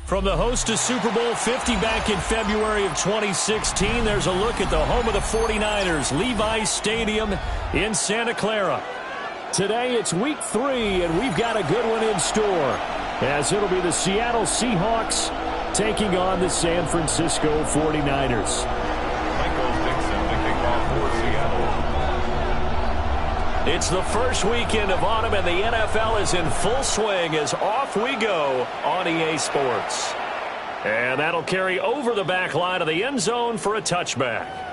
From the host to Super Bowl 50 back in February of 2016, there's a look at the home of the 49ers, Levi's Stadium in Santa Clara. Today it's week 3, and we've got a good one in store, as it'll be the Seattle Seahawks taking on the San Francisco 49ers. It's the first weekend of autumn, and the NFL is in full swing as off we go on EA Sports. And that'll carry over the back line of the end zone for a touchback.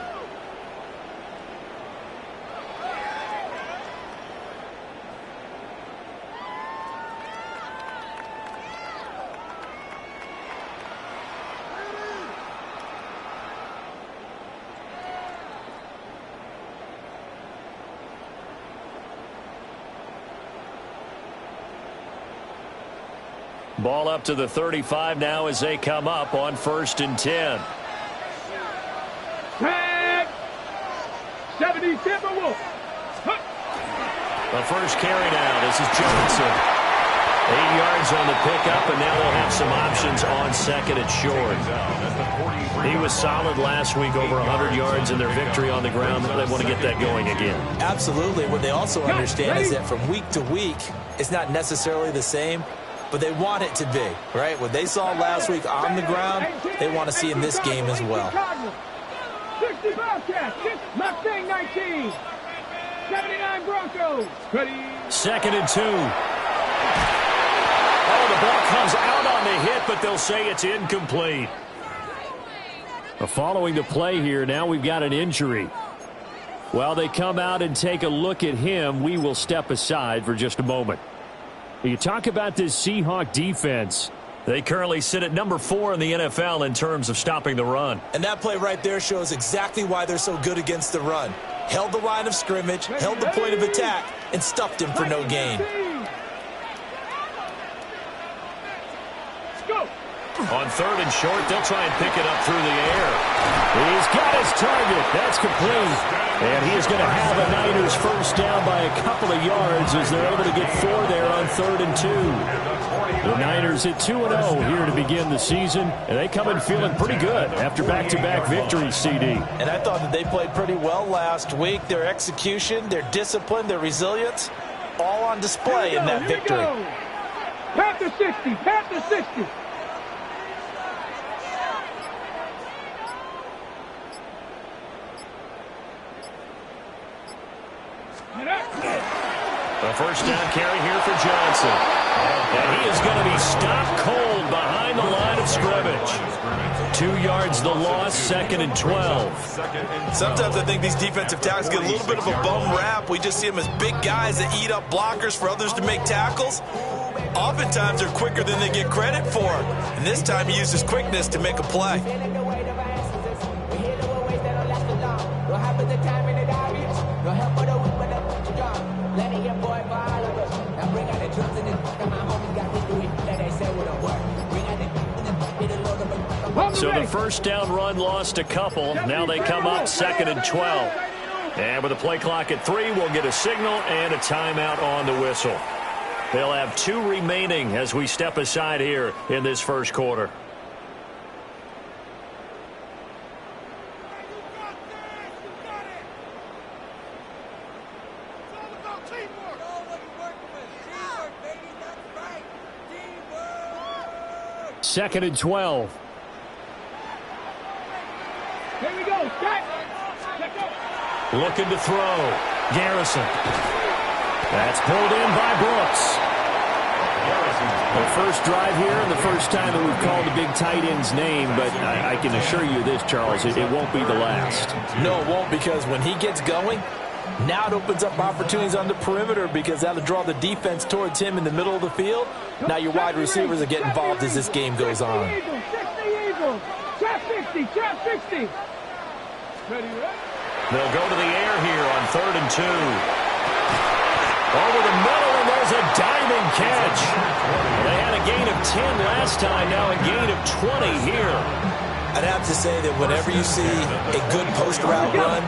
Ball up to the 35 now as they come up on 1st and 10. Tag! 70 Timberwolves. The first carry now. This is Johnson. 8 yards on the pickup, and now they'll have some options on 2nd and short. He was solid last week, over 100 yards in their victory on the ground. They want to get that going again. Absolutely. What they also understand is that from week to week, it's not necessarily the same, but they want it to be, right? What they saw last week on the ground, they want to see in this game as well. 60 Bobcats, Mustang 19, 79 Broncos. Ready? 2nd and 2. Oh, the ball comes out on the hit, but they'll say it's incomplete. Following the play here, now we've got an injury. While they come out and take a look at him, we will step aside for just a moment. You talk about this Seahawk defense. They currently sit at number 4 in the NFL in terms of stopping the run. And that play right there shows exactly why they're so good against the run. Held the line of scrimmage, held the point of attack, and stuffed him for no gain. On 3rd and short, they'll try and pick it up through the air. He's got his target. That's complete. And he is going to have a Niners first down by a couple of yards as they're able to get 4 there on 3rd and 2. The Niners at 2-0 here to begin the season, and they come in feeling pretty good after back-to-back victories, CD. And I thought that they played pretty well last week. Their execution, their discipline, their resilience, all on display in that victory. Pat the 60, pat the 60. The first down carry here for Johnson. And he is going to be stopped cold behind the line of scrimmage. 2 yards the loss, 2nd and 12. Sometimes I think these defensive tackles get a little bit of a bum rap. We just see them as big guys that eat up blockers for others to make tackles. Oftentimes they're quicker than they get credit for. And this time he uses quickness to make a play. So the first down run lost a couple. Now they come up 2nd and 12. And with the play clock at 3, we'll get a signal and a timeout on the whistle. They'll have 2 remaining as we step aside here in this first quarter. Second and 12. Here we go. Looking to throw. Garrison. That's pulled in by Brooks. The first drive here and the first time that we've called the big tight end's name, but I can assure you this, Charles, it won't be the last. No, it won't, because when he gets going, now it opens up opportunities on the perimeter because that'll draw the defense towards him in the middle of the field. Now your wide receivers will get involved as this game goes on. Trap 60, trap 60. They'll go to the air here on 3rd and 2. Over the middle, and there's a diving catch. They had a gain of 10 last time, now a gain of 20 here. I'd have to say that whenever you see a good post route run,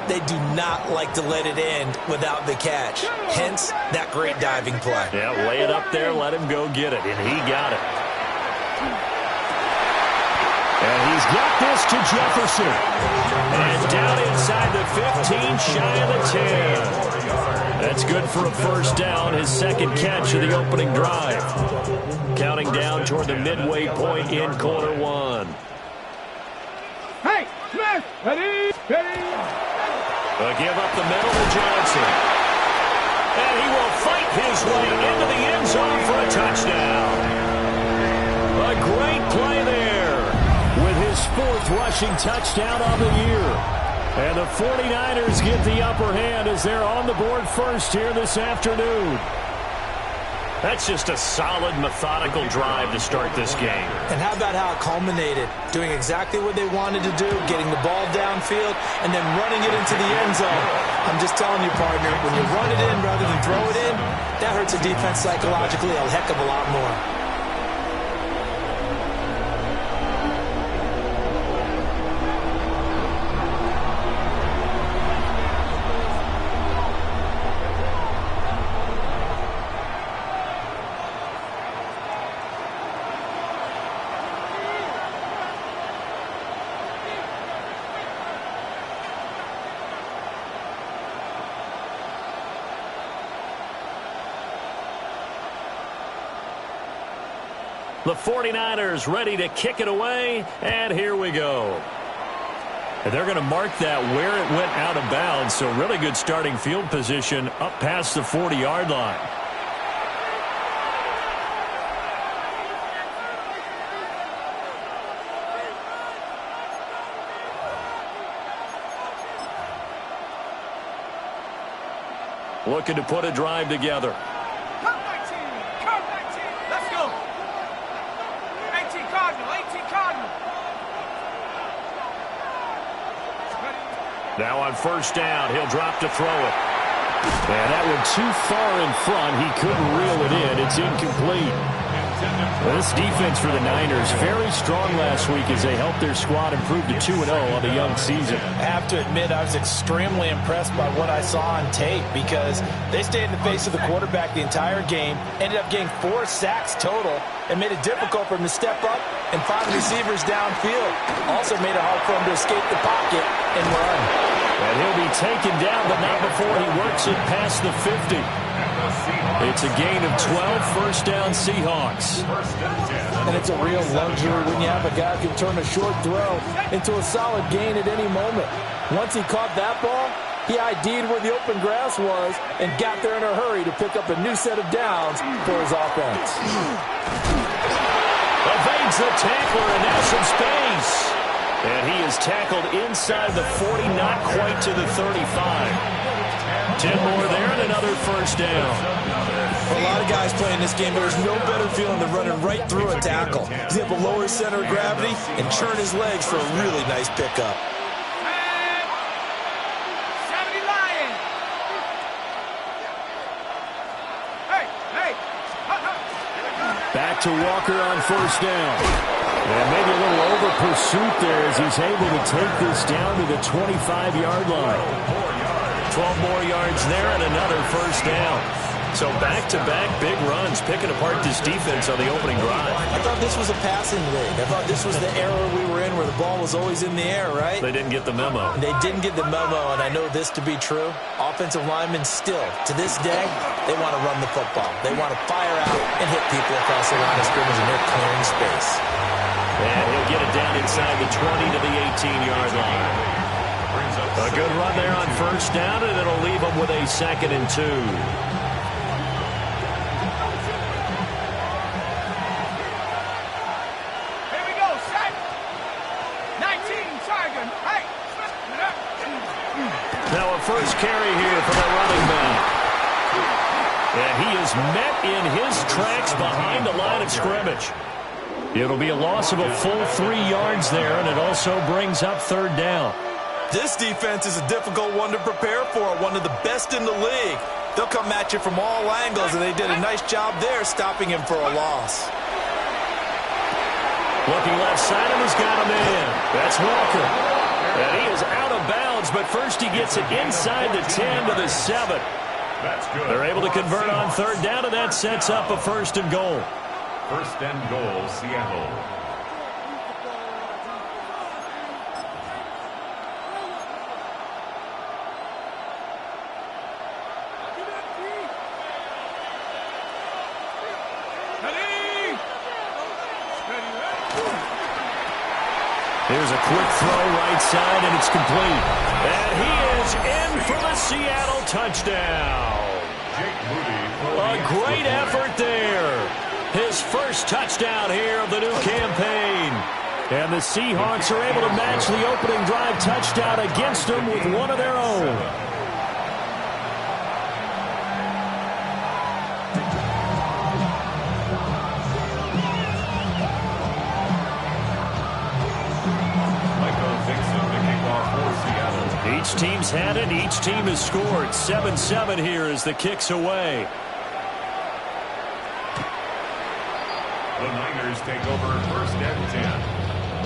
they do not like to let it end without the catch. Hence, that great diving play. Yeah, lay it up there, let him go get it, and he got it. And he's got this to Jefferson. And down inside the 15, shy of the 10. That's good for a first down, his second catch of the opening drive. Counting down toward the midway point in quarter one. Hey, Smith, ready, ready. Give up the middle to Johnson. And he will fight his way into the end zone for a touchdown. A great play there with his fourth rushing touchdown on the year. And the 49ers get the upper hand as they're on the board first here this afternoon. That's just a solid, methodical drive to start this game. And how about how it culminated? Doing exactly what they wanted to do, getting the ball downfield, and then running it into the end zone. I'm just telling you, partner, when you run it in rather than throw it in, that hurts a defense psychologically a heck of a lot more. The 49ers ready to kick it away, and here we go. And they're going to mark that where it went out of bounds, so really good starting field position up past the 40-yard line. Looking to put a drive together. Now on first down, he'll drop to throw it. And that one too far in front. He couldn't reel it in. It's incomplete. This defense for the Niners, very strong last week as they helped their squad improve to 2-0 on the young season. I have to admit, I was extremely impressed by what I saw on tape because they stayed in the face of the quarterback the entire game, ended up getting 4 sacks total, and made it difficult for him to step up and find receivers downfield. Also made it hard for him to escape the pocket and run. And he'll be taken down, but not before he works it past the 50. It's a gain of 12, first down Seahawks. And it's a real luxury when you have a guy who can turn a short throw into a solid gain at any moment. Once he caught that ball, he ID'd where the open grass was and got there in a hurry to pick up a new set of downs for his offense. Evades the tackler, and now some space. And he is tackled inside the 40, not quite to the 35. 10 more there and another first down. For a lot of guys playing this game, there's no better feeling than running right through a tackle. He's able to lower his center of gravity and churn his legs for a really nice pickup. Back to Walker on first down. And maybe a little over pursuit there as he's able to take this down to the 25-yard line. 12 more yards there and another first down. So back-to-back big runs, picking apart this defense on the opening drive. I thought this was a passing league. I thought this was the era we were in where the ball was always in the air, right? They didn't get the memo. They didn't get the memo, and I know this to be true. Offensive linemen still, to this day, they want to run the football. They want to fire out and hit people across the line of scrimmage, and they're clearing space. And he'll get it down inside the 20 to the 18-yard line. A good run there on first down, and it'll leave them with a 2nd and 2. Here we go, set. 19, Tiger. Hey. Now a first carry here for the running back. And he is met in his tracks behind the line of scrimmage. It'll be a loss of a full 3 yards there, and it also brings up third down. This defense is a difficult one to prepare for, one of the best in the league. They'll come at you from all angles, and they did a nice job there stopping him for a loss. Looking left side, and he's got him in. That's Walker. And he is out of bounds, but first he gets it inside the 10 to the 7. They're able to convert on third down, and that sets up a 1st and goal. 1st and goal, Seattle. is a quick throw right side, and it's complete. And he is in for the Seattle touchdown. A great effort there. His first touchdown here of the new campaign. And the Seahawks are able to match the opening drive touchdown against them with one of their own. Each team's had it. Each team has scored. 7-7 here as the kick's away. The Niners take over 1st and 10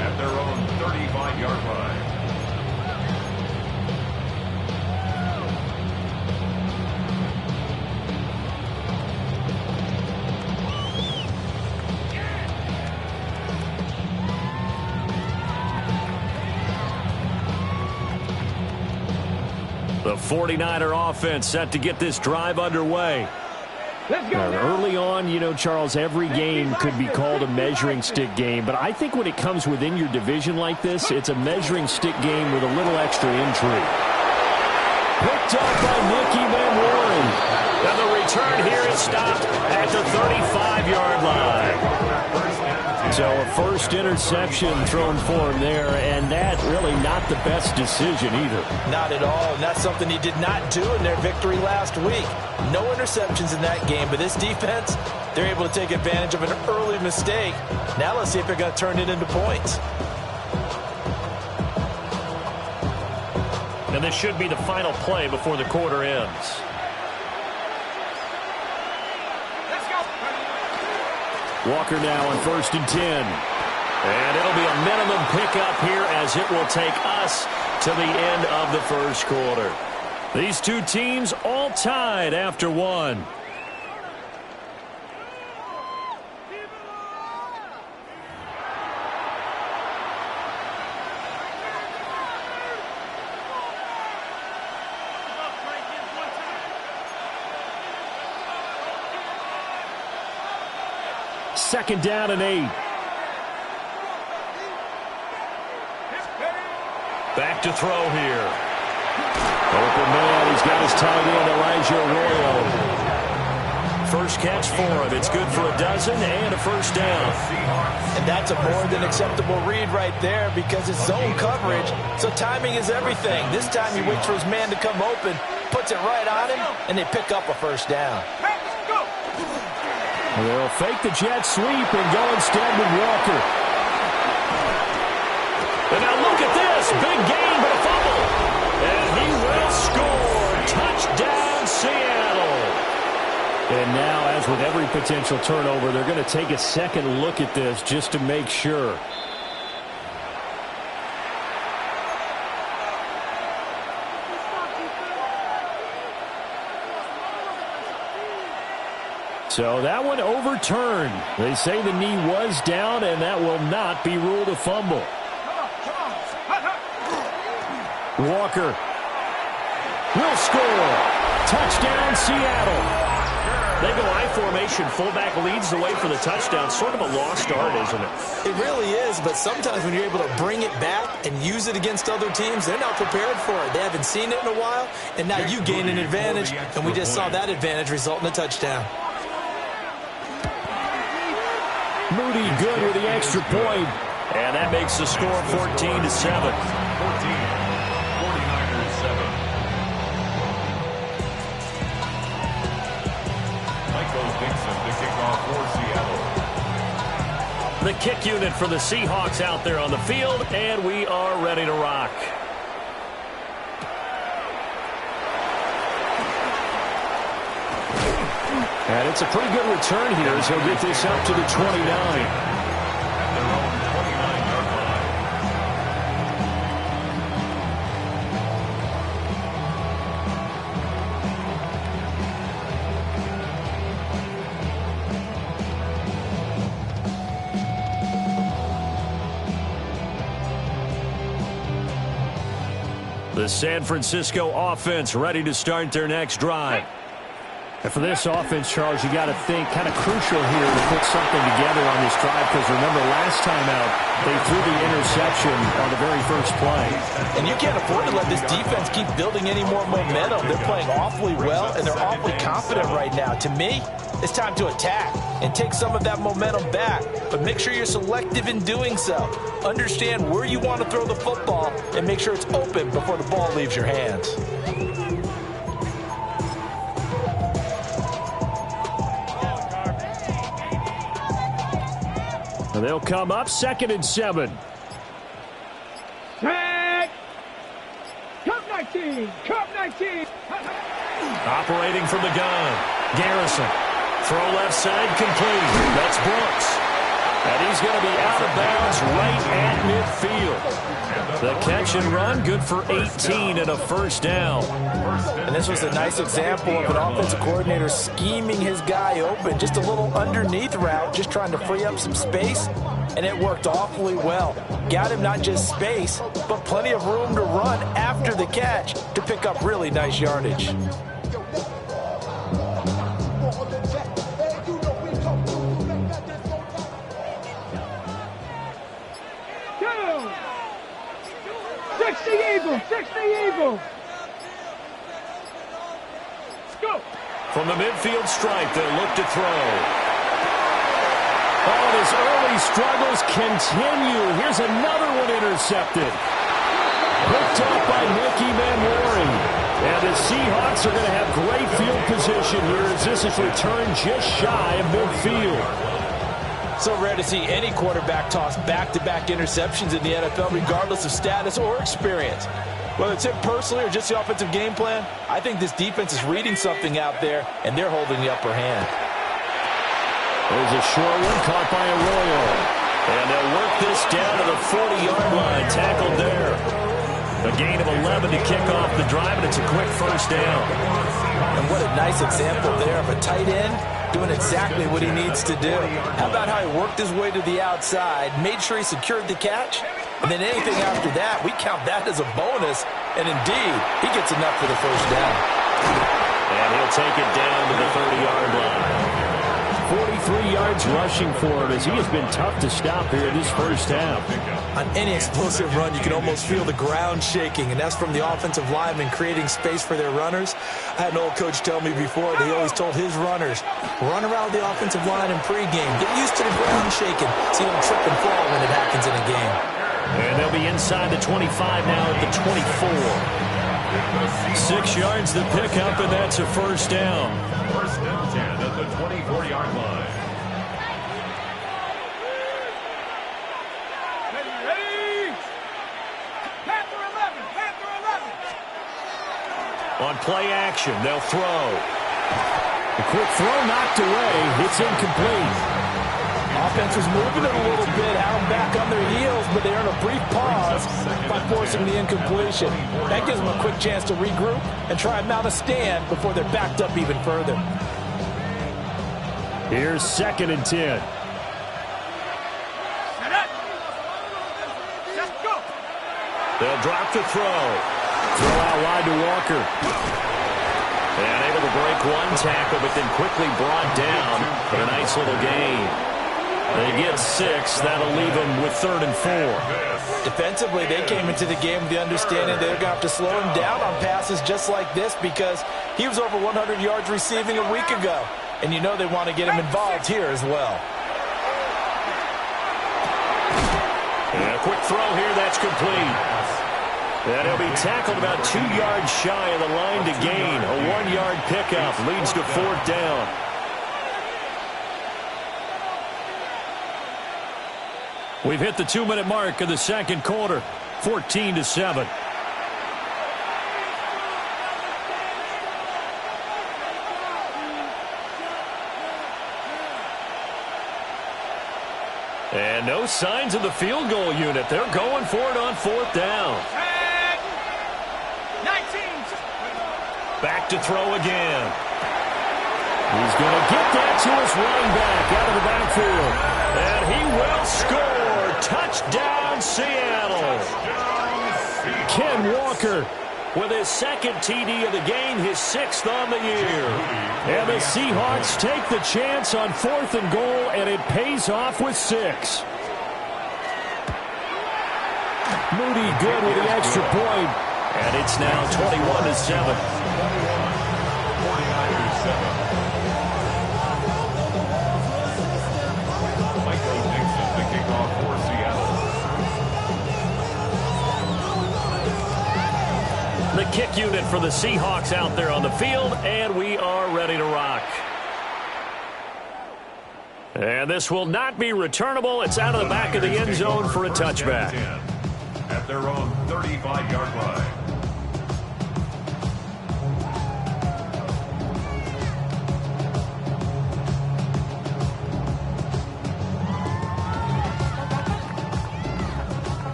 at their own 35-yard line. The 49er offense set to get this drive underway. Now, early on, you know, Charles, every game could be called a measuring stick game. But I think when it comes within your division like this, it's a measuring stick game with a little extra intrigue. Picked up by Nicky Van Warren. And the return here is stopped at the 35-yard line. So a first interception thrown for him there, and that really not the best decision either. Not at all, and that's something he did not do in their victory last week. No interceptions in that game, but this defense, they're able to take advantage of an early mistake. Now let's see if they're going to turn it into points. And this should be the final play before the quarter ends. Walker now on 1st and 10. And it'll be a minimum pickup here as it will take us to the end of the first quarter. These two teams all tied after one. Second down and 8. Back to throw here. Open man. He's got his tight end, Elijah Arroyo. First catch for him. It's good for a dozen and a first down. And that's a more than acceptable read right there because it's zone coverage, so timing is everything. This time he waits for his man to come open, puts it right on him, and they pick up a first down. They'll fake the jet sweep and go instead with Walker. And now look at this. Big gain, but a fumble. And he will score. Touchdown, Seattle. And now, as with every potential turnover, they're going to take a second look at this just to make sure. So that one overturned. They say the knee was down, and that will not be ruled a fumble. Walker will score. Touchdown, Seattle. They go I formation. Fullback leads the way for the touchdown. Sort of a lost art, isn't it? It really is, but sometimes when you're able to bring it back and use it against other teams, they're not prepared for it. They haven't seen it in a while, and now you gain an advantage, and we just saw that advantage result in a touchdown. Moody good with the extra point. And that makes the score 14-7. 49ers 7. Michael Dixon, the kickoff for Seattle. The kick unit for the Seahawks out there on the field, and we are ready to rock. And it's a pretty good return here as he'll get this up to the 29. At their own 29-yard line. The San Francisco offense ready to start their next drive. And for this offense, Charles, you got to think kind of crucial here to put something together on this drive, because remember last time out, they threw the interception on the very first play. And you can't afford to let this defense keep building any more momentum. They're playing awfully well, and they're awfully confident right now. To me, it's time to attack and take some of that momentum back. But make sure you're selective in doing so. Understand where you want to throw the football and make sure it's open before the ball leaves your hands. They'll come up 2nd and 7. Tag! Cup 19! Cup 19! Operating from the gun. Garrison. Throw left side complete. That's Brooks. And he's going to be out of bounds right at midfield. The catch and run, good for 18 and a first down. And this was a nice example of an offensive coordinator scheming his guy open. Just a little underneath route, just trying to free up some space. And it worked awfully well. Got him not just space, but plenty of room to run after the catch to pick up really nice yardage. Eagle! Go! From the midfield stripe, they'll look to throw. Oh, and his early struggles continue. Here's another one intercepted. Picked up by Nicky Manwari. And the Seahawks are going to have great field position here as this is returned just shy of midfield. So rare to see any quarterback toss back-to-back interceptions in the NFL, regardless of status or experience. Whether it's him personally or just the offensive game plan, I think this defense is reading something out there, and they're holding the upper hand. There's a short one caught by Arroyo. And they'll work this down to the 40-yard line. Tackled there. A gain of 11 to kick off the drive, and it's a quick first down. And what a nice example there of a tight end doing exactly what he needs to do. How about how he worked his way to the outside, made sure he secured the catch, and then anything after that, we count that as a bonus. And indeed, he gets enough for the first down. And he'll take it down to the 30-yard line. 43 yards rushing for him as he has been tough to stop here in this first half. On any explosive run, you can almost feel the ground shaking, and that's from the offensive linemen creating space for their runners. I had an old coach tell me before that he always told his runners, run around the offensive line in pregame. Get used to the ground shaking so you don't trip and fall when it happens in a game. And they'll be inside the 25 now at the 24. 6 yards to pick up, and that's a first down. First and 10 at the 24-yard line. Ready! Panther 11! Panther 11! On play action, they'll throw. The quick throw knocked away. It's incomplete. Offense was moving it a little bit, had them back on their heels, but they earn a brief pause by forcing the incompletion. That gives them a quick chance to regroup and try and mount a stand before they're backed up even further. Here's 2nd and 10. Set up! Let's go! They'll drop the throw. Throw out wide to Walker. And able to break one tackle, but then quickly brought down for a nice little gain. They get 6. That'll leave them with 3rd and 4. Defensively, they came into the game with the understanding they're going to have to slow him down on passes just like this because he was over 100 yards receiving a week ago. And you know they want to get him involved here as well. And a quick throw here, that's complete. And he'll be tackled about 2 yards shy of the line to gain. A 1-yard pickup leads to 4th down. We've hit the 2-minute mark of the second quarter, 14-7. And no signs of the field goal unit. They're going for it on 4th down. Tag! 19! Back to throw again. He's going to get that to his running back out of the backfield. And he will score. Touchdown, Seattle. Ken Walker with his second TD of the game, his 6th on the year. And the Seahawks take the chance on 4th and goal, and it pays off with 6. Moody good with the extra point. And it's now 21-7. 49ers 7. For Seattle. The kick unit for the Seahawks out there on the field, and we are ready to rock. And this will not be returnable. It's out of the back of the end zone for a touchback. At their own 35-yard line.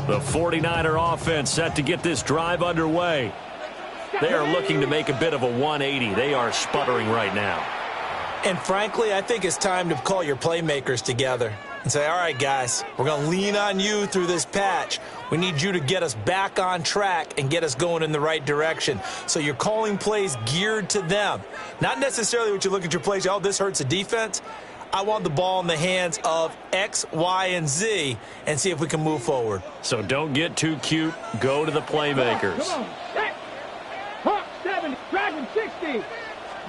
The 49er offense set to get this drive underway. They are looking to make a bit of a 180. They are sputtering right now. And frankly, I think it's time to call your playmakers together and say, all right, guys, we're going to lean on you through this patch. We need you to get us back on track and get us going in the right direction. So you're calling plays geared to them. Not necessarily what you look at your plays, oh, this hurts the defense. I want the ball in the hands of X, Y, and Z and see if we can move forward. So don't get too cute. Go to the playmakers. Come on. Hawk 70, Dragon 60.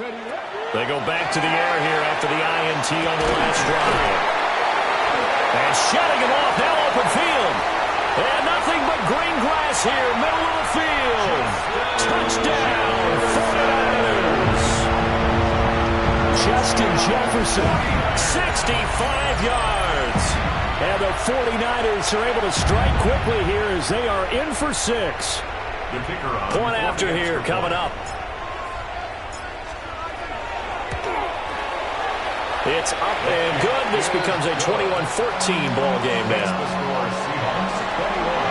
They go back to the air here after the INT on the last drive. And shutting it off, now open field. And nothing but green grass here, middle of the field. Touchdown, 49ers. Justin Jefferson, 65 yards. And the 49ers are able to strike quickly here as they are in for 6. Point after here coming up. It's up and good. This becomes a 21-14 ball game now. Seahawks 21,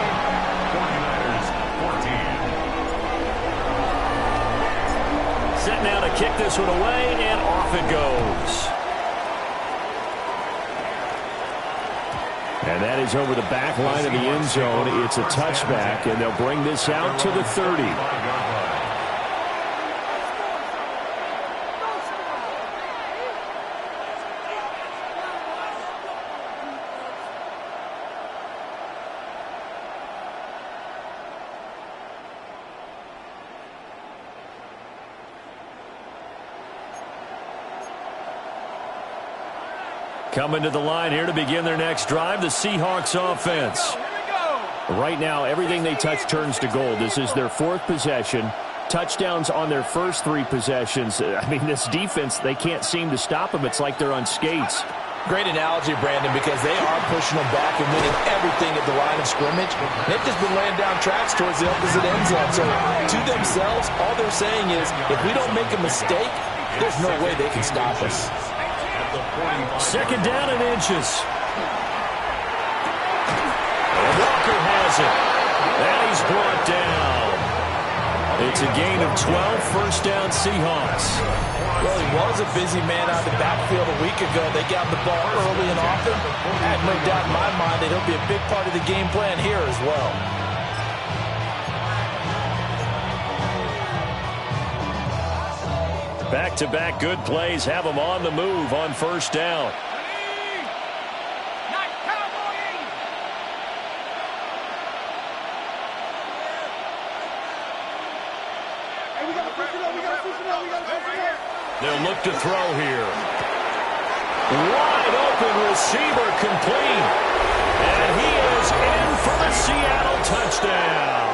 49ers 14. Set now to kick this one away, and off it goes. And that is over the back line of the end zone. It's a touchback, and they'll bring this out to the 30. Coming to the line here to begin their next drive, the Seahawks offense. Right now, everything they touch turns to gold. This is their 4th possession. Touchdowns on their first 3 possessions. I mean, this defense, they can't seem to stop them. It's like they're on skates. Great analogy, Brandon, because they are pushing them back and winning everything at the line of scrimmage. They've just been laying down tracks towards the opposite end zone. So to themselves, all they're saying is, if we don't make a mistake, there's no way they can stop us. 2nd down and inches. And Walker has it. And he's brought down. It's a gain of 12, first down Seahawks. Well, he was a busy man out of the backfield a week ago. They got the ball early and often. I have no doubt in my mind that he'll be a big part of the game plan here as well. Back-to-back good plays have them on the move on first down. They'll look to throw here. Wide open receiver complete. And he is in for the Seattle touchdown.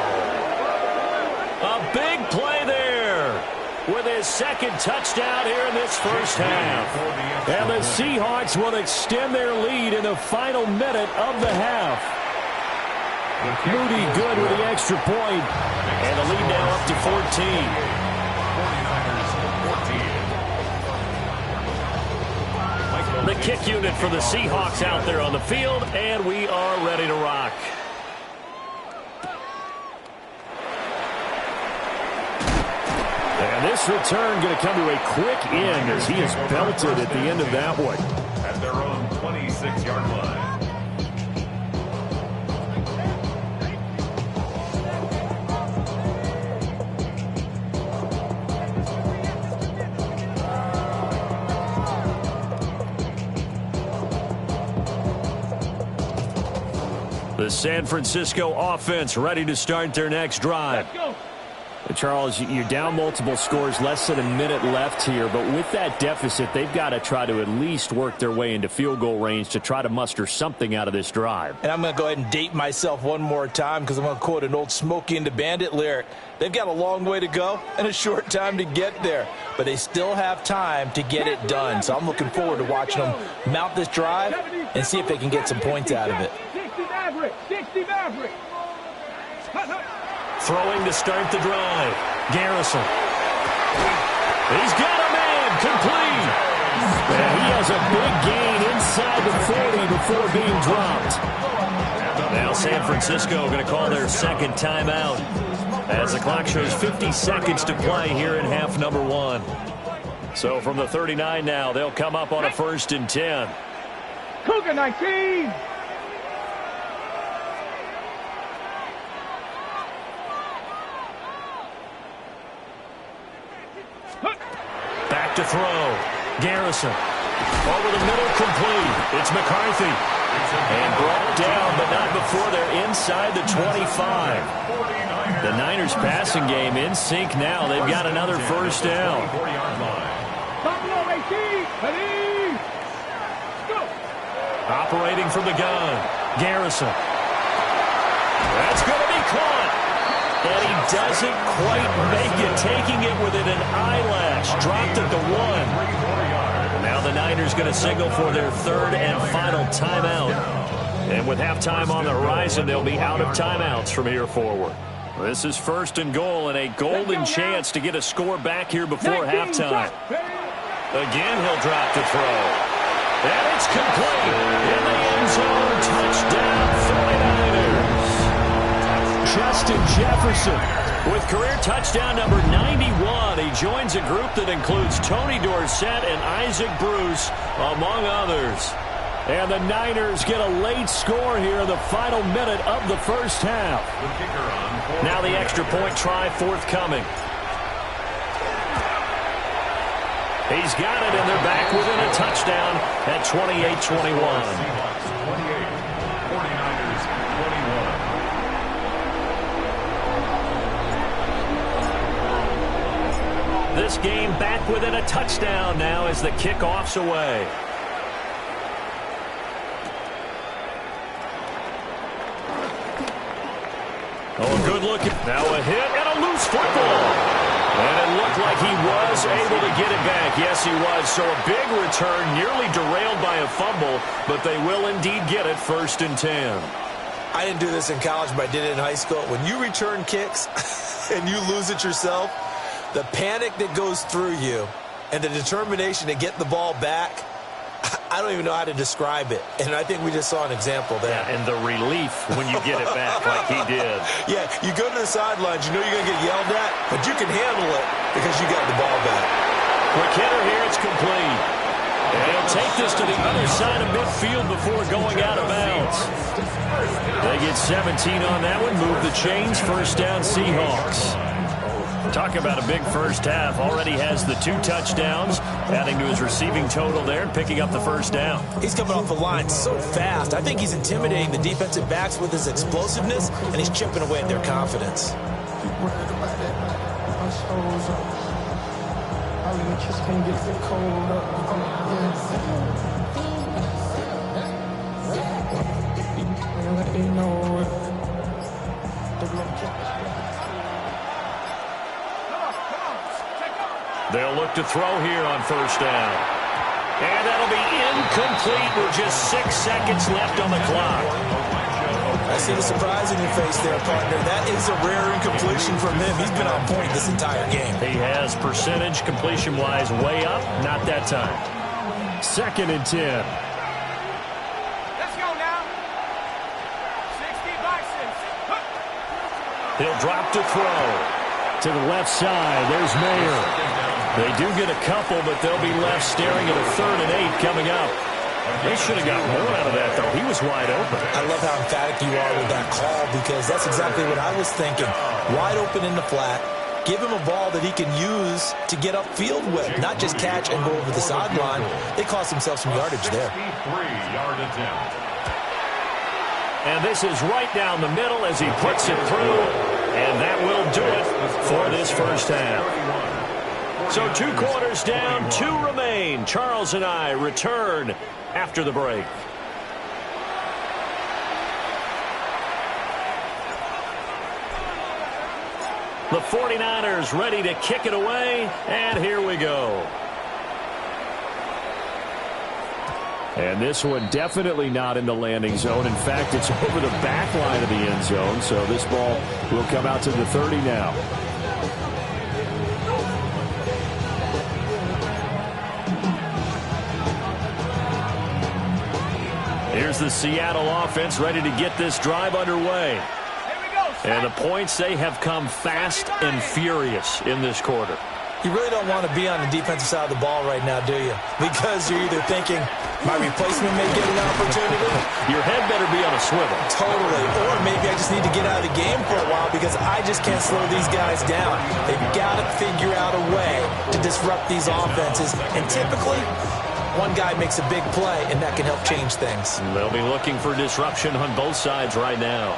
A big play there with his 2nd touchdown here in this first half. And the Seahawks will extend their lead in the final minute of the half. Moody good with the extra point. And the lead now up to 14. The kick unit for the Seahawks out there on the field, and we are ready to rock. And this return going to come to a quick end as he is belted at the end of that one. At their own 6-yard line. The San Francisco offense ready to start their next drive. Charles, you're down multiple scores, less than a minute left here, but with that deficit, they've got to try to at least work their way into field goal range to try to muster something out of this drive. And I'm going to go ahead and date myself one more time because I'm going to quote an old Smokey and the Bandit lyric. They've got a long way to go and a short time to get there, but they still have time to get it done. So I'm looking forward to watching them mount this drive and see if they can get some points out of it. 60 Maverick. Throwing to start the drive. Garrison. He's got a man complete. And he has a big gain inside the 40 before being dropped. Now San Francisco going to call their second timeout as the clock shows 50 seconds to play here in half number 1. So from the 39 now, they'll come up on a 1st and 10. Cougar 19. Back to throw. Garrison. Over the middle, complete. It's McCarthy. And brought down, but not before they're inside the 25. The Niners passing game in sync now. They've got another first down. Operating from the gun. Garrison. That's going to be caught. And he doesn't quite make it, taking it within an eyelash. Dropped at the 1. Now the Niners going to signal for their 3rd and final timeout. And with halftime on the horizon, they'll be out of timeouts from here forward. This is 1st and goal and a golden chance to get a score back here before halftime. Again, he'll drop to throw. And it's complete. In the end zone, touchdown 49ers. Justin Jefferson with career touchdown number 91. He joins a group that includes Tony Dorsett and Isaac Bruce, among others. And the Niners get a late score here in the final minute of the first half. Now the extra point try forthcoming. He's got it, and they're back within a touchdown at 28-21. 49ers 21. This game back within a touchdown now as the kickoff's away. Oh, a good look. Now a hit and a loose football. And it looked like he was able to get it back. Yes, he was. So a big return, nearly derailed by a fumble, but they will indeed get it 1st and 10. I didn't do this in college, but I did it in high school. When you return kicks and you lose it yourself, the panic that goes through you and the determination to get the ball back, I don't even know how to describe it. And I think we just saw an example there. Yeah, and the relief when you get it back like he did. Yeah, you go to the sidelines, you know you're going to get yelled at, but you can handle it because you got the ball back. Quick hitter here, it's complete. And he'll take this to the other side of midfield before going out of bounds. They get 17 on that one, move the chains, 1st down Seahawks. Talk about a big first half. Already has the 2 touchdowns, adding to his receiving total there and picking up the 1st down. He's coming off the line so fast. I think he's intimidating the defensive backs with his explosiveness, and he's chipping away at their confidence. They'll look to throw here on 1st down. And that'll be incomplete with just 6 seconds left on the clock. I see the surprise in your face there, partner. That is a rare incompletion from him. He's been on point this entire game. He has percentage completion-wise way up. Not that time. 2nd and 10. Let's go now. 60 Bisons. He'll drop to throw. To the left side, there's Mayer. They do get a couple, but they'll be left staring at a 3rd and 8 coming up. They should have got more out of that, though. He was wide open. I love how emphatic you are with that call because that's exactly what I was thinking. Wide open in the flat. Give him a ball that he can use to get upfield with, not just catch and go over the sideline. They cost themselves some yardage there. 63-yard attempt. And this is right down the middle as he puts it through. And that will do it for this first half. So 2 quarters down, 2 remain. Charles and I return after the break. The 49ers ready to kick it away, and here we go. And this one definitely not in the landing zone. In fact, it's over the back line of the end zone, so this ball will come out to the 30 now. Here's the Seattle offense ready to get this drive underway. And the points, they have come fast and furious in this quarter. You really don't want to be on the defensive side of the ball right now, do you? Because you're either thinking, my replacement may get an opportunity. Your head better be on a swivel. Totally. Or maybe I just need to get out of the game for a while because I just can't slow these guys down. They've got to figure out a way to disrupt these offenses. And typically, one guy makes a big play, and that can help change things. They'll be looking for disruption on both sides right now.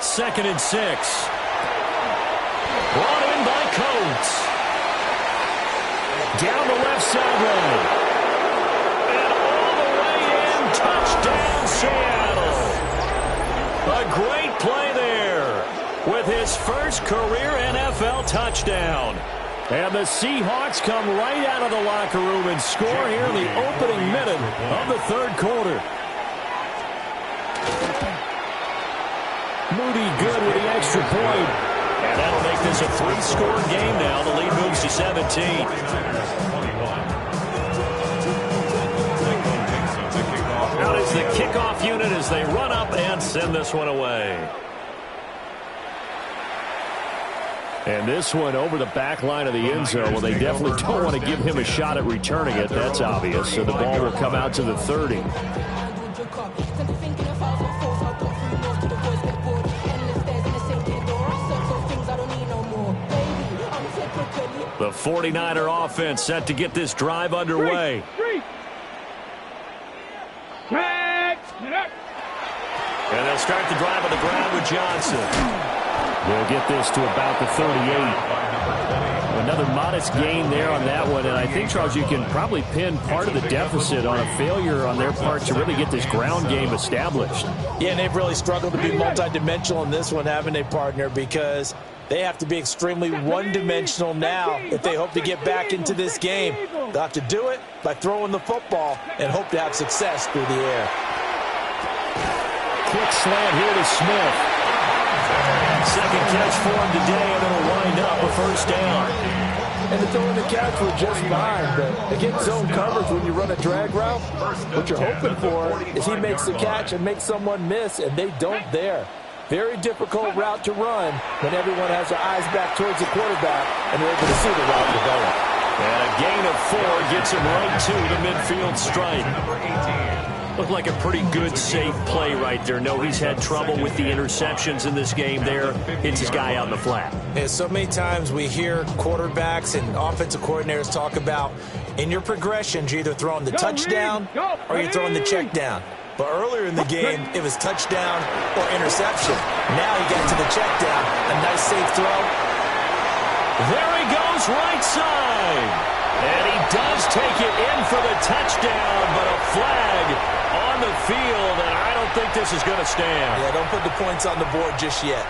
Second and 6. Brought in by Coates. Down the left sideline. And all the way in. Touchdown, Seattle. A great play there with his first career NFL touchdown. And the Seahawks come right out of the locker room and score here in the opening minute of the third quarter. Moody good with the extra point. And that'll make this a 3-score game now. The lead moves to 17. Out is the kickoff unit as they run up and send this one away. And this one over the back line of the end zone. Well, they definitely don't want to give him a shot at returning it. That's obvious. So the ball will come out to the 30. The 49er offense set to get this drive underway. And they'll start the drive on the ground with Johnson. They'll get this to about the 38. Another modest gain there on that one. And I think, Charles, you can probably pin part of the deficit on a failure on their part to really get this ground game established. Yeah, and they've really struggled to be multidimensional in this one, haven't they, partner? Because they have to be extremely one-dimensional now if they hope to get back into this game. They'll have to do it by throwing the football and hope to have success through the air. Quick slant here to Smith. Second catch for him today, and it'll wind up a first down. And the throw and the catch were just fine, but against zone coverage when you run a drag route, what you're hoping for is he makes the catch and makes someone miss, and they don't there. Very difficult route to run when everyone has their eyes back towards the quarterback and they're able to see the route develop. And a gain of 4 gets him right to the midfield stripe. Looked like a pretty good, safe play right there. No, he's had trouble with the interceptions in this game there. Hits his guy out in the flat. Yeah, so many times we hear quarterbacks and offensive coordinators talk about in your progressions, you're either throwing the touchdown or you're throwing the check down. But earlier in the game, it was touchdown or interception. Now he got to the check down. A nice safe throw. There he goes, right side. And he does take it in for the touchdown, but a flag on the field, and I don't think this is going to stand. Yeah, don't put the points on the board just yet.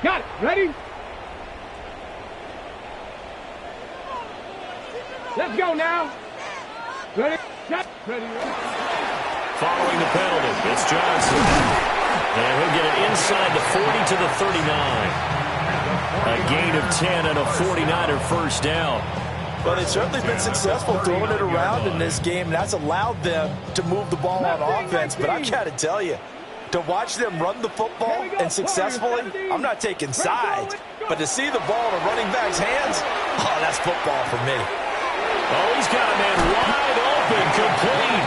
Got it. Ready? Let's go now. Ready? Ready. Following the penalty, it's Johnson. And he'll get it inside the 40 to the 39. A gain of 10 and a 49er first down. Well, they've certainly been successful throwing it around in this game, and that's allowed them to move the ball on offense. But I got to tell you, to watch them run the football and successfully, I'm not taking sides, but to see the ball in a running back's hands, oh, that's football for me. Oh, he's got a man wide open, complete.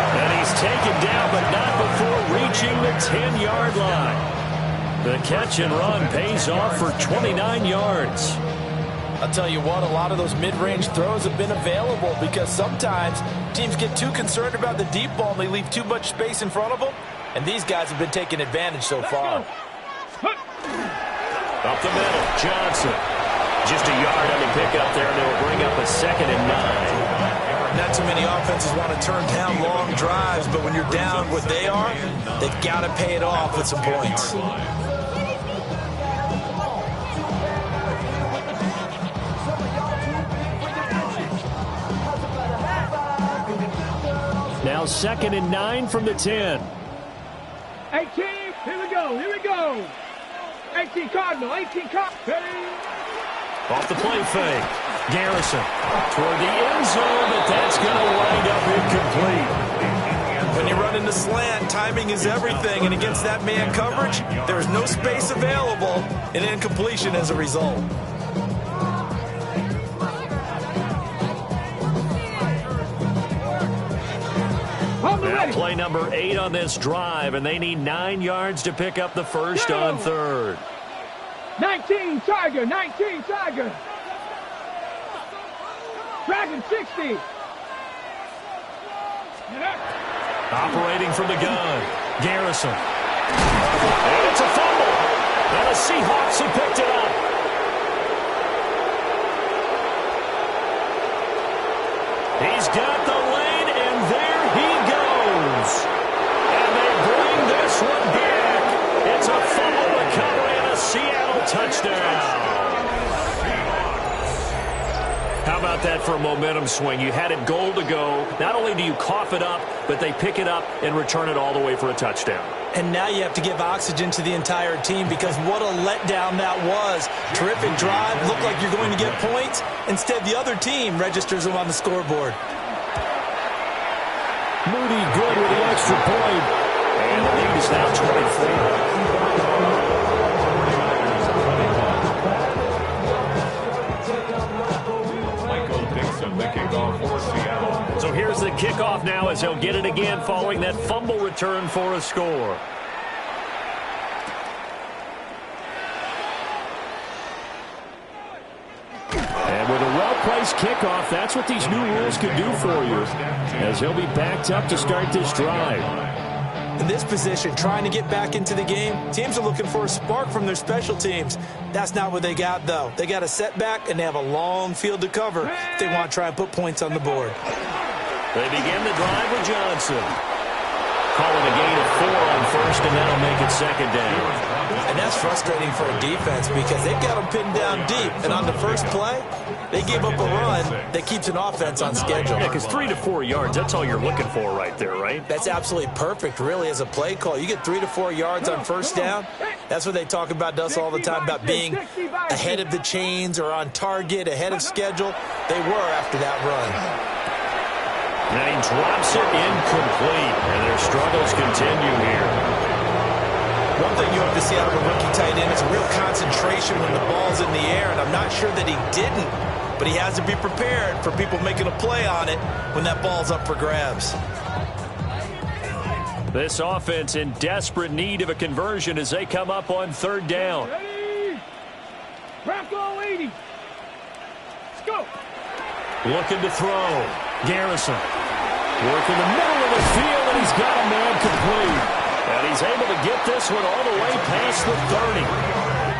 And he's taken down, but not before reaching the 10-yard line. The catch and run pays off for 29 yards. I'll tell you what, a lot of those mid-range throws have been available because sometimes teams get too concerned about the deep ball and they leave too much space in front of them, and these guys have been taking advantage so far. Up the middle, Johnson. Just a yard on the pickup there, and they'll bring up a 2nd and 9. Not too many offenses want to turn down long drives, but when you're down what they are, they've got to pay it off with some points. Now 2nd and 9 from the 10. 18, here we go. 18 Cardinal, 18 Cardinal. Off the play fake. Garrison toward the end zone, but that's going to wind up incomplete. When you run into slant, timing is everything, and against that man coverage, there's no space available, and incompletion as a result. Now play number 8 on this drive, and they need 9 yards to pick up the first on 3rd. 19 Tiger, 19 Tiger. Dragon 60. Operating from the gun, Garrison. And it's a fumble. And the Seahawks have picked it up. He's got the lane, and there he goes. And they bring this one back. It's a fumble recovery and a Seattle touchdown. How about that for a momentum swing? You had it goal to go. Not only do you cough it up, but they pick it up and return it all the way for a touchdown. And now you have to give oxygen to the entire team because what a letdown that was. Terrific drive. Looked like you're going to get points. Instead, the other team registers them on the scoreboard. Moody good with the extra point. And the lead is now 24. So here's the kickoff now as he'll get it again following that fumble return for a score. And with a well-placed kickoff, that's what these new rules can do for you as he'll be backed up to start this drive. In this position, trying to get back into the game, teams are looking for a spark from their special teams. That's not what they got, though. They got a setback, and they have a long field to cover if they want to try and put points on the board. They begin the drive with Johnson. Calling a gain of 4 on first, and that'll make it 2nd down. And that's frustrating for a defense because they've got them pinned down deep. And on the first play, they gave up a run that keeps an offense on schedule. Yeah, because 3 to 4 yards, that's all you're looking for right there, right? That's absolutely perfect, really, as a play call. You get 3 to 4 yards on first down. That's what they talk about to us all the time, about being ahead of the chains or on target, ahead of schedule. They were after that run. And he drops it incomplete, and their struggles continue here. One thing you have to see out of a rookie tight end is a real concentration when the ball's in the air, and I'm not sure that he didn't, but he has to be prepared for people making a play on it when that ball's up for grabs. This offense in desperate need of a conversion as they come up on 3rd down. Ready? Bronco 80. Let's go. Looking to throw. Garrison. Working the middle of the field, and he's got a man complete. And he's able to get this one all the way past the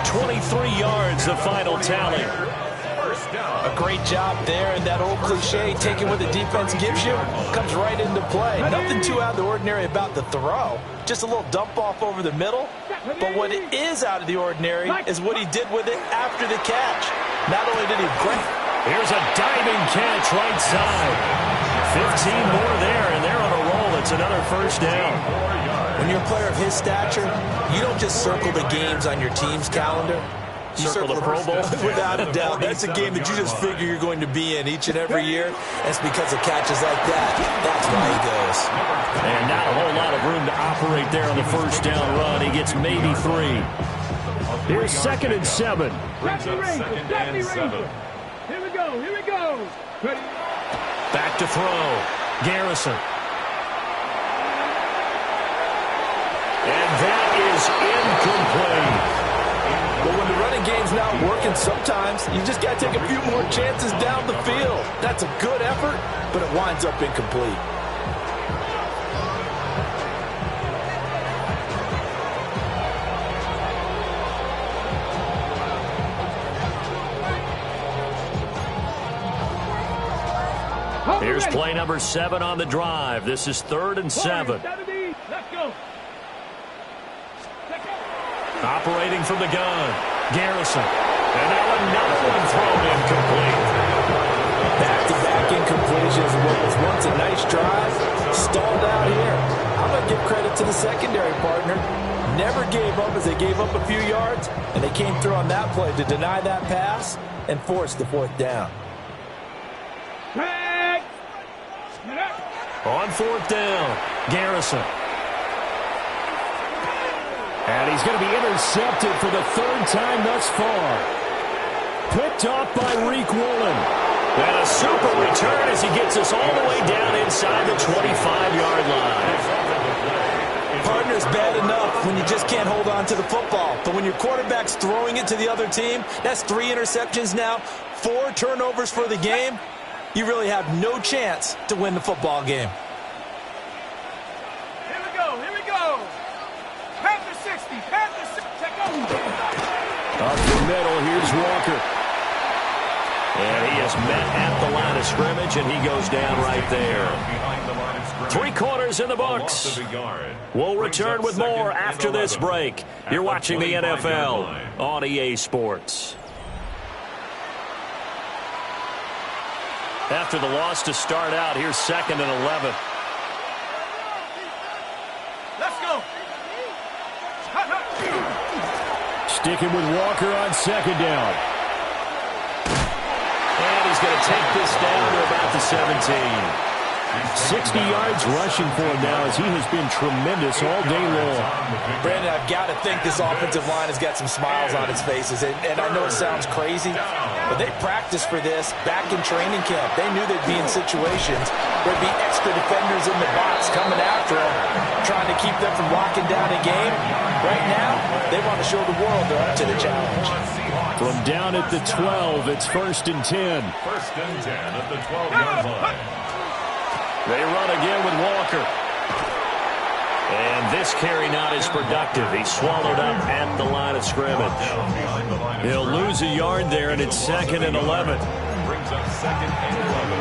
30. 23 yards, the final tally. A great job there, and that old cliche, taking what the defense gives you, comes right into play. Nothing too out of the ordinary about the throw. Just a little dump off over the middle. But what is out of the ordinary is what he did with it after the catch. Not only did he break. Here's a diving catch right side. 15 more there, and they're on a roll. It's another first down. When you're a player of his stature, you don't just circle the games on your team's calendar. circle the Pro Bowl? Without a doubt. That's a game that you just figure you're going to be in each and every year. That's because of catches like that. That's why he goes. And not a whole lot of room to operate there on the first down run. He gets maybe 3. Here's 2nd and 7. Brings up 2nd and 7. Here we go. Here we go. Ready? Back to throw. Garrison. And that is incomplete. But when the running game's not working, sometimes you just got to take a few more chances down the field. That's a good effort, but it winds up incomplete. Here's play number 7 on the drive. This is 3rd and 7. Let's go. Operating from the gun. Garrison. And now another one thrown incomplete. Back-to-back incompletions. What was once a nice drive stalled out here. I'm going to give credit to the secondary partner. Never gave up as they gave up a few yards, and they came through on that play to deny that pass and force the 4th down. On 4th down, Garrison. And he's going to be intercepted for the 3rd time thus far. Picked off by Reek Woolen. And a super return as he gets us all the way down inside the 25-yard line. Partner's bad enough when you just can't hold on to the football. But when your quarterback's throwing it to the other team, that's 3 interceptions now, 4 turnovers for the game. You really have no chance to win the football game. Here we go. Here we go. Panther 60. Panther 60. Check out. Up the middle, here's Walker. And he is met at the line of scrimmage, and he goes down right there. 3 quarters in the books. We'll return with more after this break. You're watching the NFL on EA Sports. After the loss to start out, here's 2nd and 11. Let's go. Sticking with Walker on 2nd down. And he's going to take this down to about the 17. 60 yards rushing for him now as he has been tremendous all day long. Brandon, I've got to think this offensive line has got some smiles on its faces. And I know it sounds crazy, but they practiced for this back in training camp. They knew they'd be in situations where there'd be extra defenders in the box coming after them, trying to keep them from locking down a game. Right now, they want to show the world they're up to the challenge. From down at the 12, it's 1st and 10. 1st and 10 at the 12-yard line. They run again with Walker. And this carry not as productive. He's swallowed up at the line of scrimmage. He'll lose a yard there, and it's 2nd and 11. Brings up 2nd and 11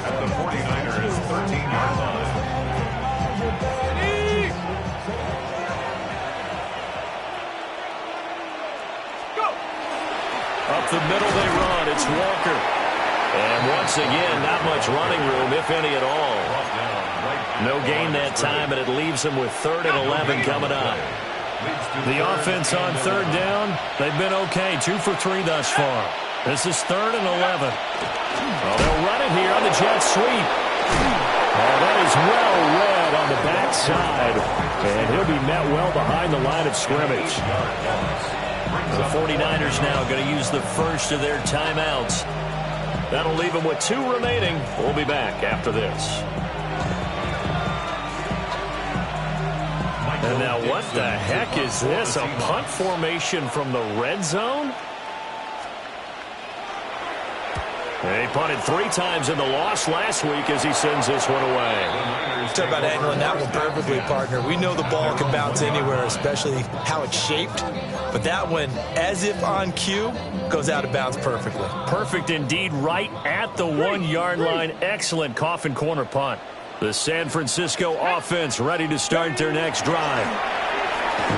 at the 49ers' 13-yard line. Up the middle they run. It's Walker. And once again, not much running room, if any at all. No gain that time, and it leaves them with 3rd and 11 coming up. The offense on 3rd down, they've been okay. 2 for 3 thus far. This is 3rd and 11. Well, they'll run it here on the jet sweep. Oh, that is well read on the backside. And he'll be met well behind the line of scrimmage. The 49ers now going to use the first of their timeouts. That'll leave them with 2 remaining. We'll be back after this. And now what the heck is this? A punt formation from the red zone? He punted 3 times in the loss last week as he sends this one away. Talk about angling that one perfectly, partner. We know the ball can bounce anywhere, especially how it's shaped. But that one, as if on cue, goes out of bounds perfectly. Perfect indeed, right at the 1-yard line. Excellent coffin corner punt. The San Francisco offense ready to start their next drive.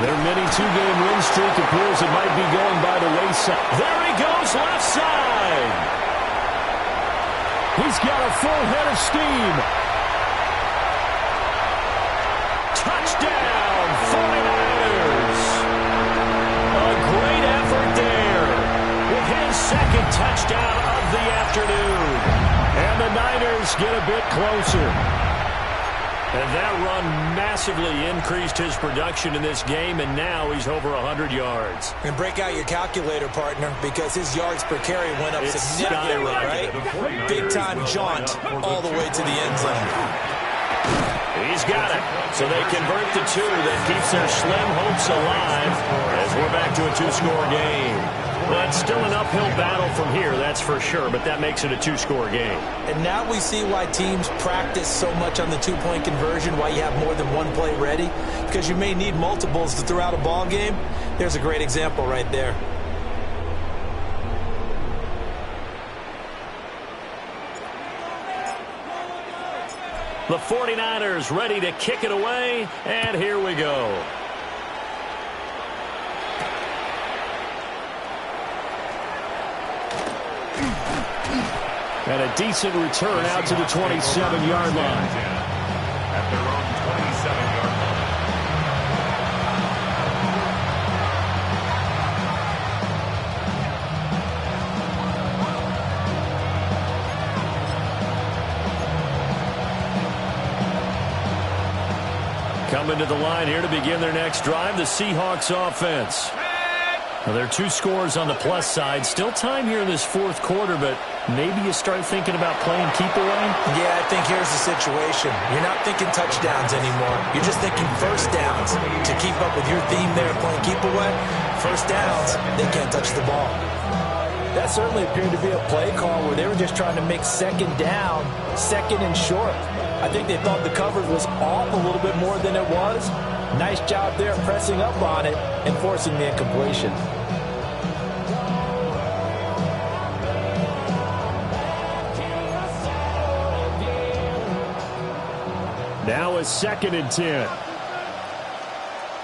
Their mini 2-game win streak appears it might be going by the wayside. There he goes, left side. He's got a full head of steam. Touchdown, 49ers. A great effort there. second touchdown of the afternoon. And the Niners get a bit closer. And that run massively increased his production in this game, and now he's over 100 yards. And break out your calculator, partner, because his yards per carry went up significantly, right? Big-time jaunt all the way to the end zone. He's got it. So they convert the two. That keeps their slim hopes alive as we're back to a two-score game. But still an uphill battle from here, that's for sure, but that makes it a two-score game. And now we see why teams practice so much on the two-point conversion, why you have more than one play ready, because you may need multiples to throw out a ball game. There's a great example right there. The 49ers ready to kick it away, and here we go. And a decent return out to the 27-yard line. At their own 27-yard line. Coming to the line here to begin their next drive, the Seahawks offense. Well, there are two scores on the plus side. Still time here in this fourth quarter, but maybe you start thinking about playing keep away? Yeah, I think here's the situation. You're not thinking touchdowns anymore. You're just thinking first downs. To keep up with your theme there, playing keep away, first downs, they can't touch the ball. That certainly appeared to be a play call where they were just trying to make second down, second and short. I think they thought the coverage was off a little bit more than it was. Nice job there pressing up on it and forcing the incompletion. Now a 2nd and 10.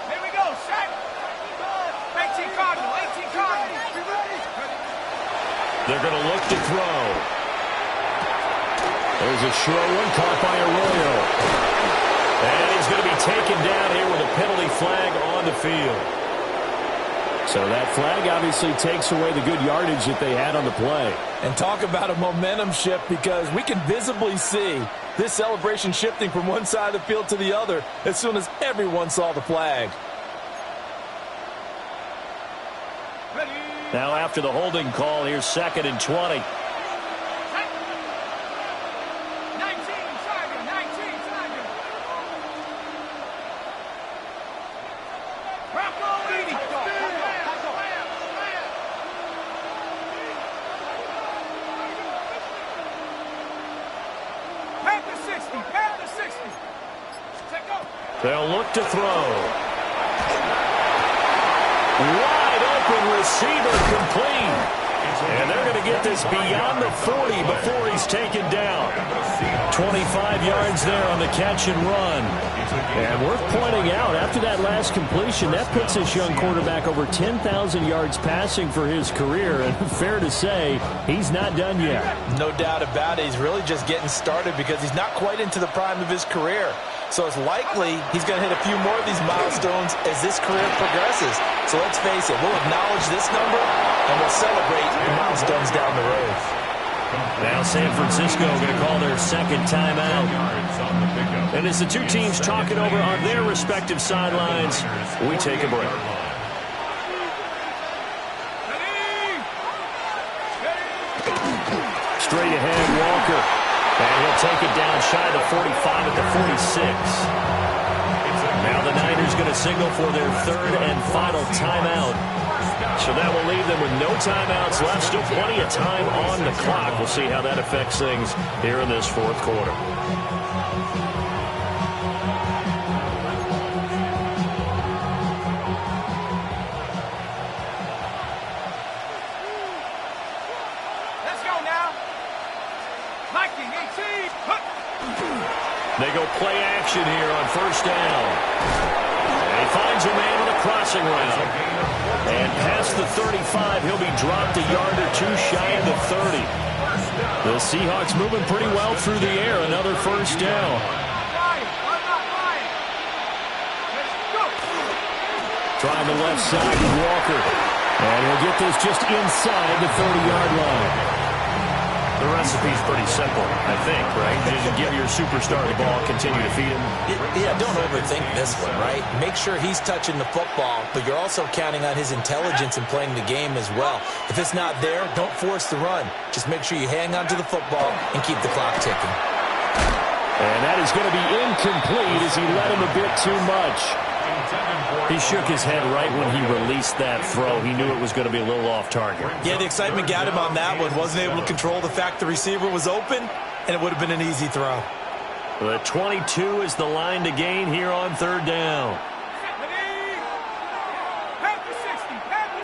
Here we go, set. 18 Cardinal, 18 Cardinal. They're going to look to throw. There's a short one caught by Arroyo. And he's going to be taken down here with a penalty flag on the field. So that flag obviously takes away the good yardage that they had on the play. And talk about a momentum shift, because we can visibly see this celebration shifting from one side of the field to the other as soon as everyone saw the flag. Now after the holding call, here's 2nd and 20. 19 target, 19 target. Bronco leading. Panther 60, Panther 60. Take go. They'll look to throw. Wide open receiver complete. And they're going to get this beyond the 40 before he's taken down. 25 yards there on the catch and run. And worth pointing out, after that last completion, that puts this young quarterback over 10,000 yards passing for his career. And fair to say, he's not done yet. No doubt about it. He's really just getting started because he's not quite into the prime of his career. So it's likely he's going to hit a few more of these milestones as this career progresses. So let's face it, we'll acknowledge this number and we'll celebrate the milestones down the road. Now San Francisco going to call their second timeout. And as the two teams talk it over on their respective sidelines, we take a break. Straight ahead, Walker. And he'll take it down shy of the 45 at the 46. Now the Niners going to signal for their third and final timeout. So that will leave them with no timeouts left. Still plenty of time on the clock. We'll see how that affects things here in this fourth quarter. Let's go now. Mikey, 18. They go play action here on first down. And he finds a man on a crossing route. And past the 35, he'll be dropped a yard or two shy of the 30. The Seahawks moving pretty well through the air. Another first down. Trying the left side with Walker. And he'll get this just inside the 30-yard line. The recipe's pretty simple, I think, right? Just give your superstar the ball, continue to feed him. Yeah, don't overthink this one, right? Make sure he's touching the football, but you're also counting on his intelligence in playing the game as well. If it's not there, don't force the run. Just make sure you hang on to the football and keep the clock ticking. And that is going to be incomplete as he led him a bit too much. He shook his head right when he released that throw. He knew it was going to be a little off target. Yeah, the excitement got him on that one. Wasn't able to control the fact the receiver was open, and it would have been an easy throw. The 22 is the line to gain here on third down.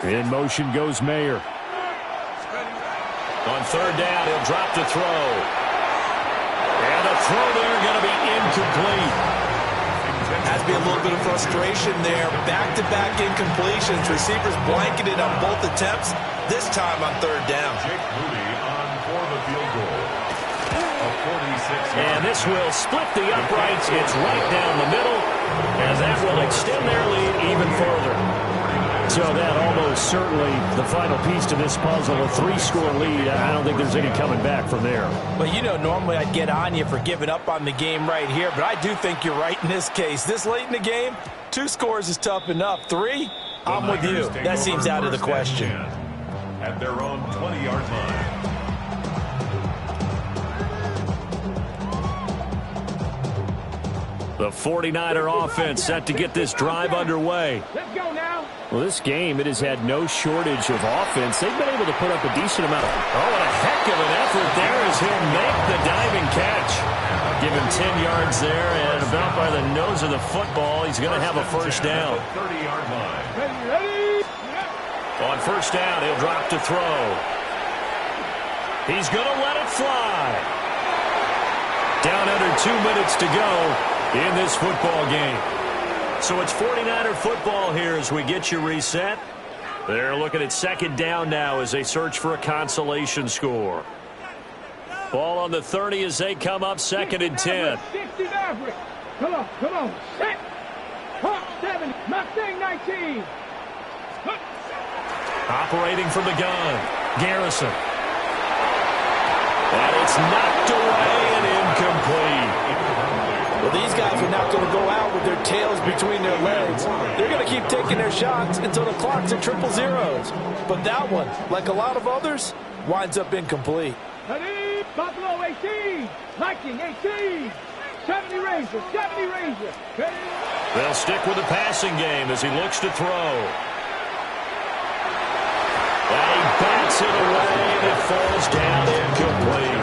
In motion goes Mayer. On third down, he'll drop to throw. And the throw there going to be incomplete. Has to be a little bit of frustration there. Back-to-back incompletions. Receivers blanketed on both attempts, this time on third down. For the field goal. And this will split the uprights. It's right down the middle, and that will extend their lead even further. So that almost certainly the final piece to this puzzle, a 3-score lead. I don't think there's any coming back from there. Well, you know, normally I'd get on you for giving up on the game right here, but I do think you're right in this case. This late in the game, 2 scores is tough enough. 3, I'm with you. That seems out of the question. At their own 20-yard line. The 49er offense set to get this drive underway. Let's go now. Well, this game, it has had no shortage of offense. They've been able to put up a decent amount of... Oh, and a heck of an effort there as he'll make the diving catch. Give him 10 yards there, and about by the nose of the football, he's going to have a first down. 30-yard line. Ready? On first down, he'll drop to throw. He's going to let it fly. Down under 2 minutes to go in this football game. So it's 49er football here as we get you reset. They're looking at second down now as they search for a consolation score. Ball on the 30 as they come up second and 10. 60 Maverick. Come on. Set. Hawk 7. Mustang 19. Operating from the gun. Garrison. And it's knocked away and incomplete. Well, these guys are not going to go out with their tails between their legs. They're going to keep taking their shots until the clock's at 000. But that one, like a lot of others, winds up incomplete. Ready? Buffalo 18. Viking 18. 70 Ranger. Ready? They'll stick with the passing game as he looks to throw. And he bats it away and it falls down incomplete.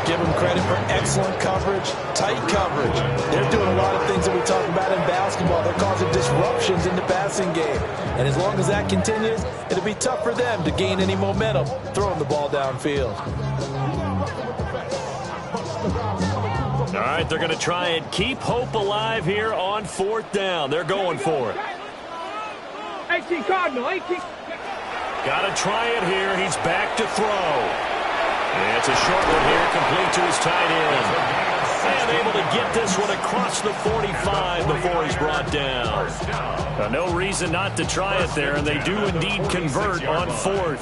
Give them credit for excellent coverage, tight coverage. They're doing a lot of things that we talk about in basketball. They're causing disruptions in the passing game. And as long as that continues, it'll be tough for them to gain any momentum throwing the ball downfield. All right, they're going to try and keep hope alive here on fourth down. They're going for it. 18 Cardinal. 18. Got to try it here. He's back to throw. And it's a short one here, complete to his tight end. And able to get this one across the 45 before he's brought down. No reason not to try it there, and they do indeed convert on fourth.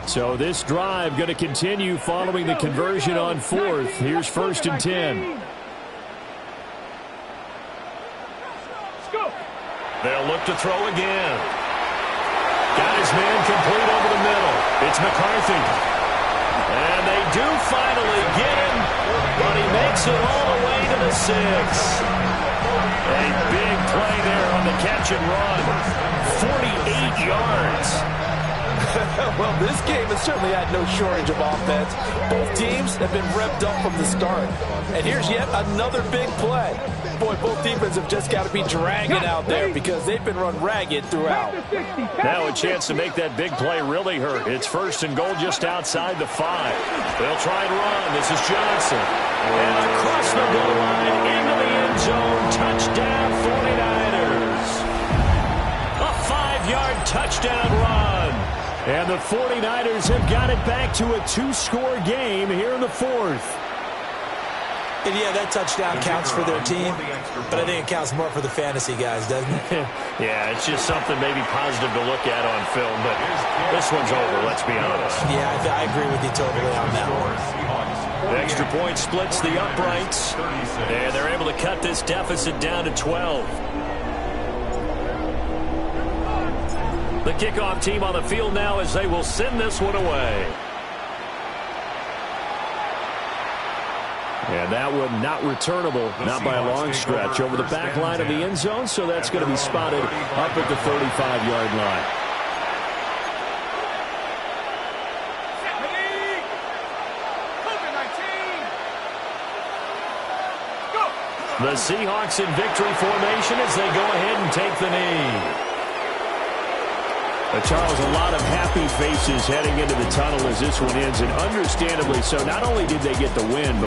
So this drive going to continue following the conversion on fourth. Here's first and 10. They'll look to throw again. Got his man complete over the middle. It's McCarthy. And they do finally get him, but he makes it all the way to the 6. A big play there on the catch and run. 48 yards. Well, this game has certainly had no shortage of offense. Both teams have been revved up from the start. And here's yet another big play. Boy, both defenses have just got to be dragging out there because they've been run ragged throughout. Now a chance to make that big play really hurt. It's first and goal just outside the 5. They'll try and run. This is Johnson. And across the goal line into the end zone. Touchdown 49ers. A 5-yard touchdown run. And the 49ers have got it back to a 2-score game here in the fourth. And yeah, that touchdown counts for their team, but I think it counts more for the fantasy guys, doesn't it? Yeah, it's just something maybe positive to look at on film, but this one's over, let's be honest. Yeah, I agree with you totally on that one. The extra point splits the uprights, and they're able to cut this deficit down to 12. The kickoff team on the field now as they will send this one away. And that one not returnable, not by a long stretch, over the back line of the end zone, so that's going to be spotted up at the 35-yard line. The Seahawks in victory formation as they go ahead and take the knee. But Charles, a lot of happy faces heading into the tunnel as this one ends, and understandably so. Not only did they get the win,